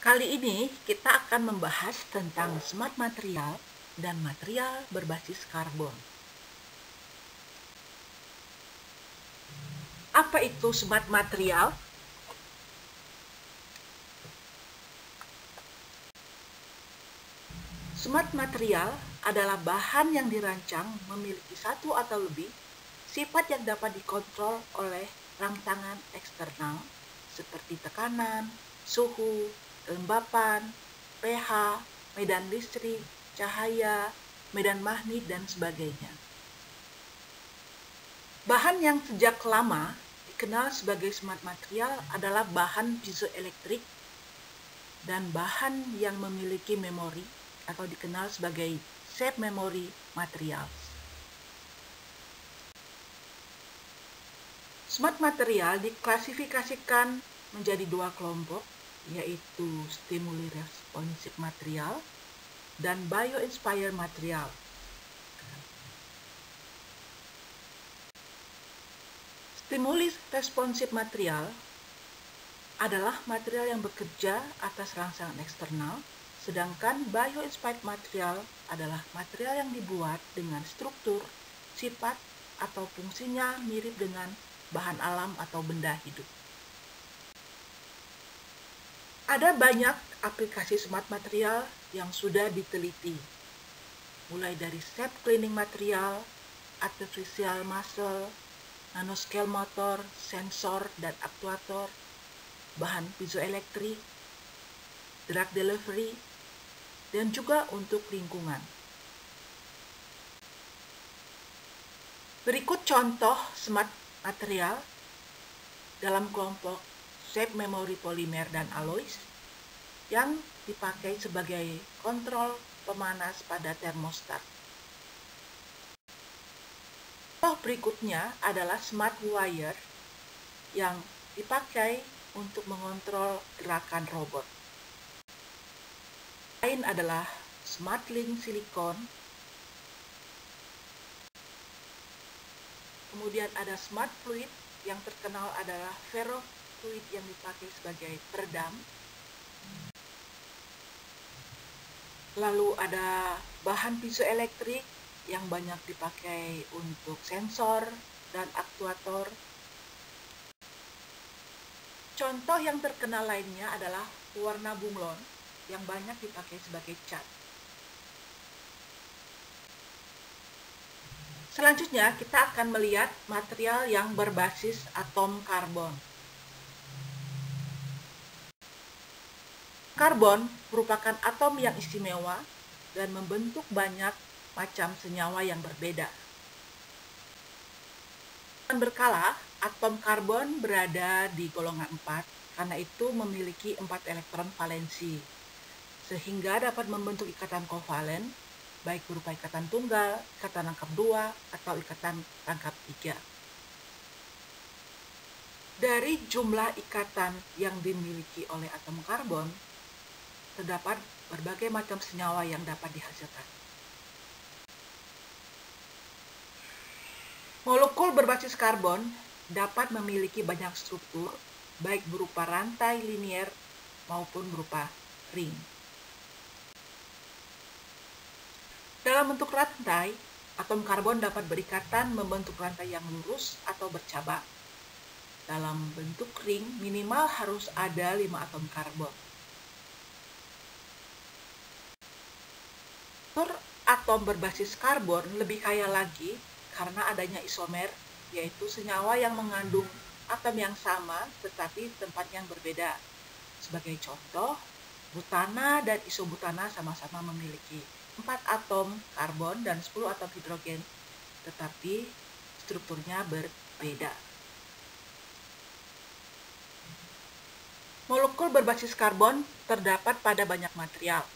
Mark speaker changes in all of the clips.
Speaker 1: Kali ini kita akan membahas tentang smart material dan material berbasis karbon. Apa itu smart material? Smart material adalah bahan yang dirancang memiliki satu atau lebih sifat yang dapat dikontrol oleh rangsangan eksternal seperti tekanan, suhu, kelembapan, pH, medan listrik, cahaya, medan magnet, dan sebagainya. Bahan yang sejak lama dikenal sebagai smart material adalah bahan piezoelektrik dan bahan yang memiliki memori atau dikenal sebagai shape memory material. Smart material diklasifikasikan menjadi dua kelompok, yaitu stimuli responsive material dan bio-inspired material. Stimuli responsive material adalah material yang bekerja atas rangsangan eksternal, sedangkan bio-inspired material adalah material yang dibuat dengan struktur, sifat, atau fungsinya mirip dengan bahan alam atau benda hidup. Ada banyak aplikasi smart material yang sudah diteliti, mulai dari shape cleaning material, artificial muscle, nanoscale motor, sensor dan aktuator, bahan piezoelektrik, drug delivery, dan juga untuk lingkungan. Berikut contoh smart material dalam kelompok shape memory polimer dan alloys yang dipakai sebagai kontrol pemanas pada termostat. Contoh berikutnya adalah smart wire yang dipakai untuk mengontrol gerakan robot. Lain adalah smart link silikon. Kemudian ada smart fluid yang terkenal adalah ferrofluid yang dipakai sebagai peredam. Lalu ada bahan piezoelektrik yang banyak dipakai untuk sensor dan aktuator. Contoh yang terkenal lainnya adalah pewarna bunglon yang banyak dipakai sebagai cat. Selanjutnya kita akan melihat material yang berbasis atom karbon. Karbon merupakan atom yang istimewa dan membentuk banyak macam senyawa yang berbeda. Dengan berkala, atom karbon berada di golongan 4, karena itu memiliki 4 elektron valensi, sehingga dapat membentuk ikatan kovalen, baik berupa ikatan tunggal, ikatan rangkap 2, atau ikatan rangkap 3. Dari jumlah ikatan yang dimiliki oleh atom karbon, terdapat berbagai macam senyawa yang dapat dihasilkan. Molekul berbasis karbon dapat memiliki banyak struktur, baik berupa rantai linier maupun berupa ring. Dalam bentuk rantai, atom karbon dapat berikatan membentuk rantai yang lurus atau bercabang. Dalam bentuk ring, minimal harus ada 5 atom karbon. Struktur atom berbasis karbon lebih kaya lagi karena adanya isomer, yaitu senyawa yang mengandung atom yang sama tetapi tempat yang berbeda. Sebagai contoh, butana dan isobutana sama-sama memiliki 4 atom karbon dan 10 atom hidrogen, tetapi strukturnya berbeda. Molekul berbasis karbon terdapat pada banyak material.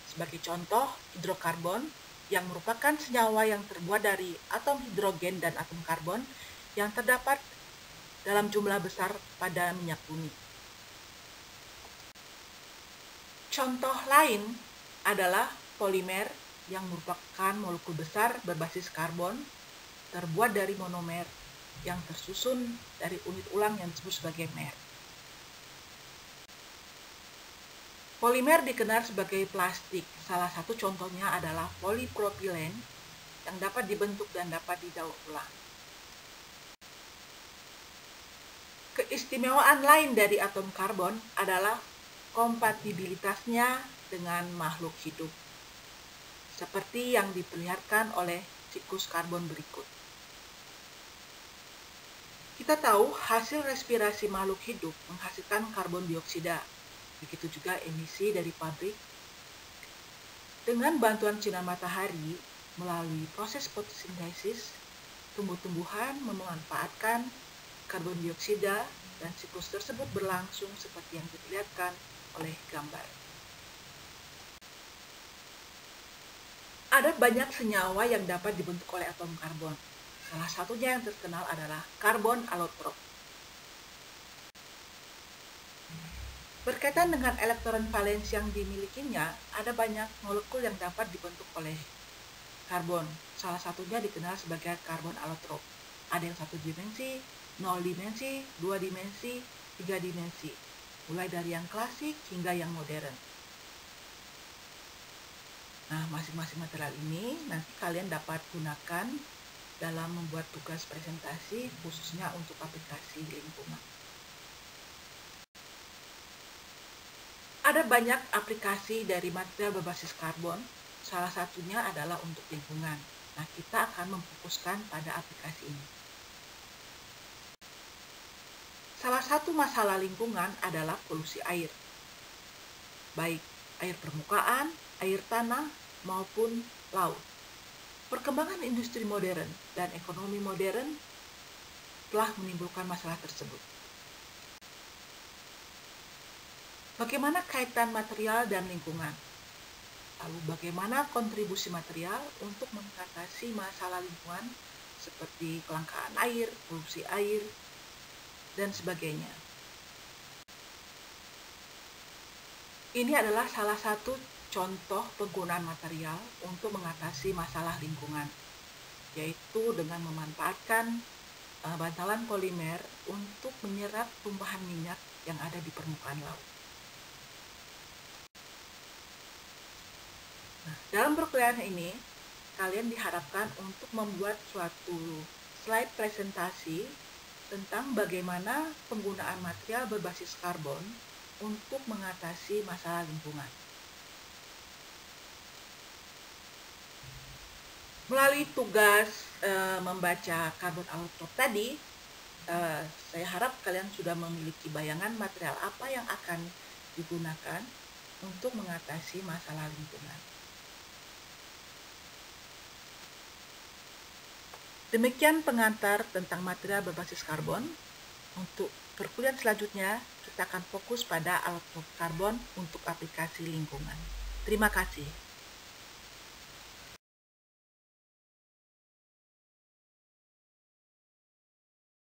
Speaker 1: Sebagai contoh, hidrokarbon yang merupakan senyawa yang terbuat dari atom hidrogen dan atom karbon yang terdapat dalam jumlah besar pada minyak bumi. Contoh lain adalah polimer yang merupakan molekul besar berbasis karbon terbuat dari monomer yang tersusun dari unit ulang yang disebut sebagai mer. Polimer dikenal sebagai plastik. Salah satu contohnya adalah polipropilen yang dapat dibentuk dan dapat didaur ulang. Keistimewaan lain dari atom karbon adalah kompatibilitasnya dengan makhluk hidup, seperti yang diperlihatkan oleh siklus karbon berikut. Kita tahu hasil respirasi makhluk hidup menghasilkan karbon dioksida, begitu juga emisi dari pabrik. Dengan bantuan sinar matahari melalui proses fotosintesis, tumbuh-tumbuhan memanfaatkan karbon dioksida dan siklus tersebut berlangsung seperti yang diperlihatkan oleh gambar. Ada banyak senyawa yang dapat dibentuk oleh atom karbon. Salah satunya yang terkenal adalah karbon alotrop. Berkaitan dengan elektron valens yang dimilikinya, ada banyak molekul yang dapat dibentuk oleh karbon. Salah satunya dikenal sebagai karbon alotrop. Ada yang 1 dimensi, 0 dimensi, 2 dimensi, 3 dimensi, mulai dari yang klasik hingga yang modern. Nah, masing-masing material ini nanti kalian dapat gunakan dalam membuat tugas presentasi, khususnya untuk aplikasi lingkungan. Ada banyak aplikasi dari material berbasis karbon, salah satunya adalah untuk lingkungan. Nah, kita akan memfokuskan pada aplikasi ini. Salah satu masalah lingkungan adalah polusi air, baik air permukaan, air tanah, maupun laut. Perkembangan industri modern dan ekonomi modern telah menimbulkan masalah tersebut. Bagaimana kaitan material dan lingkungan? Lalu bagaimana kontribusi material untuk mengatasi masalah lingkungan seperti kelangkaan air, polusi air, dan sebagainya. Ini adalah salah satu contoh penggunaan material untuk mengatasi masalah lingkungan, yaitu dengan memanfaatkan bantalan polimer untuk menyerap tumpahan minyak yang ada di permukaan laut. Nah, dalam perkuliahan ini, kalian diharapkan untuk membuat suatu slide presentasi tentang bagaimana penggunaan material berbasis karbon untuk mengatasi masalah lingkungan. Melalui tugas membaca karbon alotrop tadi, saya harap kalian sudah memiliki bayangan material apa yang akan digunakan untuk mengatasi masalah lingkungan. Demikian pengantar tentang material berbasis karbon. Untuk perkuliahan selanjutnya, kita akan fokus pada alotrop karbon untuk aplikasi lingkungan. Terima kasih.